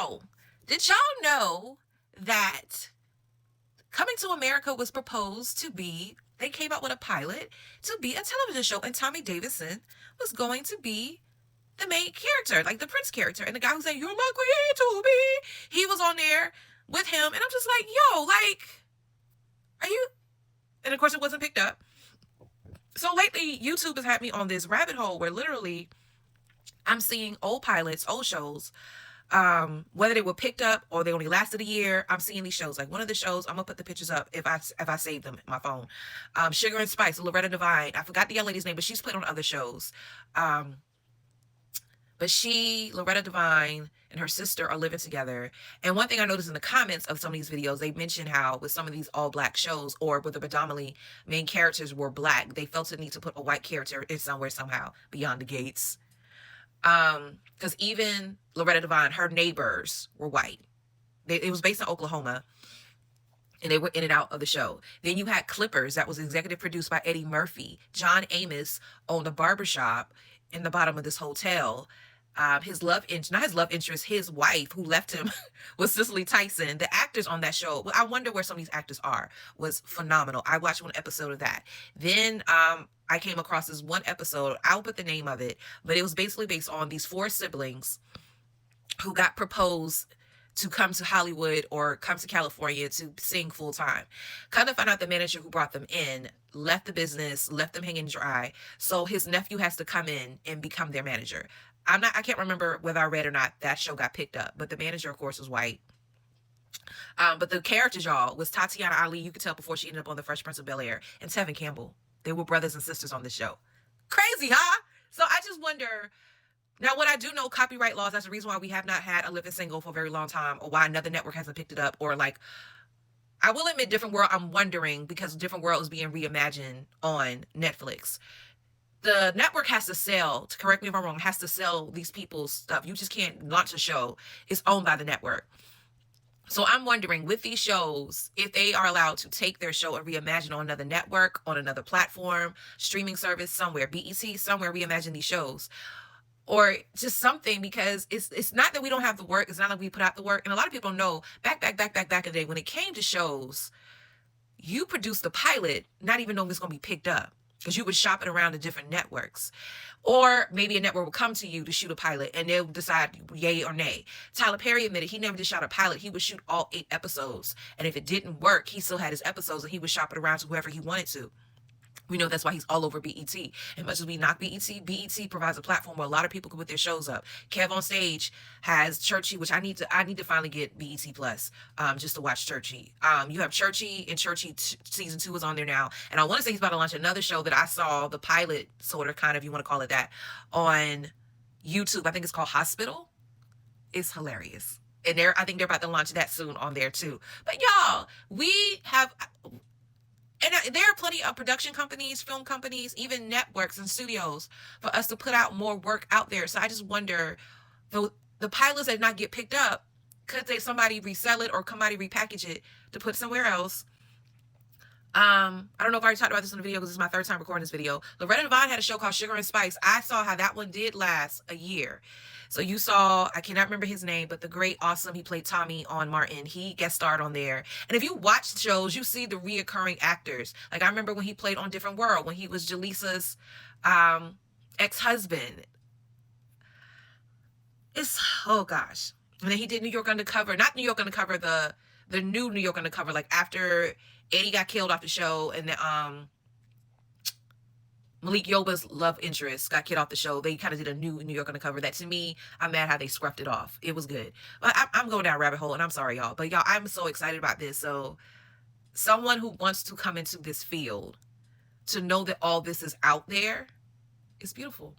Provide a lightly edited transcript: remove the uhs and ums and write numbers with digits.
Yo, did y'all know that Coming to America was proposed to be, they came out with a pilot to be a television show, and Tommy Davidson was going to be the main character, like the Prince character. And the guy who said, "You're my queen to be," he was on there with him. And I'm just like, yo, like, are you? And of course, it wasn't picked up. So lately, YouTube has had me on this rabbit hole where literally I'm seeing old pilots, old shows, whether they were picked up or they only lasted a year. I'm seeing these shows. Like one of the shows, I'm gonna put the pictures up if I save them in my phone. Sugar and Spice, Loretta Devine. I forgot the young lady's name, but she's played on other shows. But Loretta Devine, and her sister are living together. And one thing I noticed in the comments of some of these videos, they mentioned how with some of these all black shows, or where the predominantly main characters were black, they felt the need to put a white character in somewhere somehow beyond the gates. Because even Loretta Devine, her neighbors were white. It was based in Oklahoma, and they were in and out of the show. Then you had Clippers, that was executive produced by Eddie Murphy. John Amos owned a barbershop in the bottom of this hotel. His love interest, his wife who left him was Cicely Tyson. The actors on that show, I wonder where some of these actors are, was phenomenal. I watched one episode of that. Then I came across this one episode, I'll put the name of it, but it was basically based on these 4 siblings who got proposed to come to Hollywood or come to California to sing full time. Kind of found out the manager who brought them in left the business, left them hanging dry. So his nephew has to come in and become their manager. I can't remember whether I read or not that show got picked up, but the manager, of course, was white. But the characters, y'all, was Tatiana Ali. You could tell before she ended up on The Fresh Prince of Bel-Air, and Tevin Campbell. They were brothers and sisters on the show. Crazy, huh? So I just wonder. Now, what I do know, copyright laws, that's the reason why we have not had a living single for a very long time, or why another network hasn't picked it up, or like, I will admit Different World, I'm wondering, because Different World is being reimagined on Netflix. The network has to sell, to correct me if I'm wrong, has to sell these people's stuff. You just can't launch a show. It's owned by the network. So I'm wondering, with these shows, if they are allowed to take their show and reimagine on another network, on another platform, streaming service, somewhere, BET, somewhere, reimagine these shows. Or just something, because it's not that we don't have the work. It's not that we put out the work. And a lot of people know back in the day, when it came to shows, you produced the pilot, not even knowing it's going to be picked up, because you would shop it around to different networks. Or maybe a network will come to you to shoot a pilot and they'll decide yay or nay. Tyler Perry admitted he never just shot a pilot. He would shoot all 8 episodes. And if it didn't work, he still had his episodes and he would shop it around to whoever he wanted to. We know that's why he's all over BET. And much as we knock BET, BET provides a platform where a lot of people can put their shows up. Kev on Stage has Churchy, which I need to finally get BET Plus, just to watch Churchy. You have Churchy, and Churchy season 2 is on there now. And I want to say he's about to launch another show that I saw the pilot, sort of, kind of, you want to call it that, on YouTube. I think it's called Hospital. It's hilarious. And I think they're about to launch that soon on there too. But y'all, we have. And there are plenty of production companies, film companies, even networks and studios for us to put out more work out there. So I just wonder, the pilots that not get picked up, could somebody resell it or somebody repackage it to put somewhere else? I don't know if I already talked about this in the video because this is my 3rd time recording this video. Loretta Devine had a show called Sugar and Spice. I saw how that one did last a year. So you saw, I cannot remember his name, but the great, awesome, he played Tommy on Martin. He guest starred on there. And if you watch shows, you see the reoccurring actors. Like I remember when he played on Different World, when he was Jaleesa's ex-husband. Oh gosh. And then he did New York Undercover. Not New York Undercover, the new New York Undercover, like after Eddie got killed off the show, and Malik Yoba's love interest got killed off the show. They kind of did a new New York Undercover. That, to me, I'm mad how they scruffed it off. It was good. But I'm going down a rabbit hole, and I'm sorry, y'all. But y'all, I'm so excited about this. So someone who wants to come into this field, to know that all this is out there, it's beautiful.